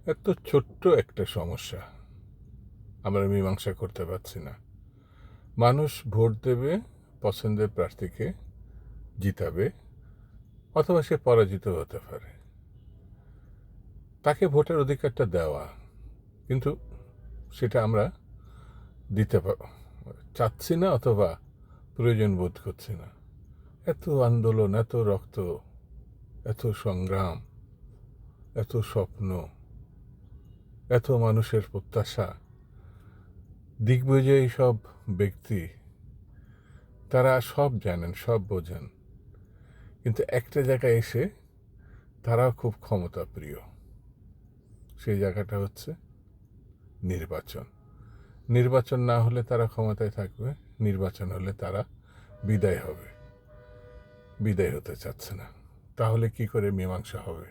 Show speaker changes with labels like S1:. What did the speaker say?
S1: এত ছোট্ট একটা সমস্যা আমরা মীমাংসা করতে পারছি না। মানুষ ভোট দেবে, পছন্দের প্রার্থীকে জিতাবে, অথবা সে পরাজিত হতে পারে। তাকে ভোটের অধিকারটা দেওয়া, কিন্তু সেটা আমরা দিতে চাচ্ছি না, অথবা প্রয়োজন বোধ করছি না। এত আন্দোলন, এত রক্ত, এত সংগ্রাম, এত স্বপ্ন, এত মানুষের প্রত্যাশা, দিগ্বিজয়ী সব ব্যক্তি, তারা সব জানেন, সব বোঝেন, কিন্তু একটা জায়গায় এসে তারা খুব ক্ষমতা প্রিয়। সেই জায়গাটা হচ্ছে নির্বাচন। নির্বাচন না হলে তারা ক্ষমতায় থাকবে, নির্বাচন হলে তারা বিদায় হবে। বিদায় হতে চাচ্ছে না। তাহলে কি করে মীমাংসা হবে?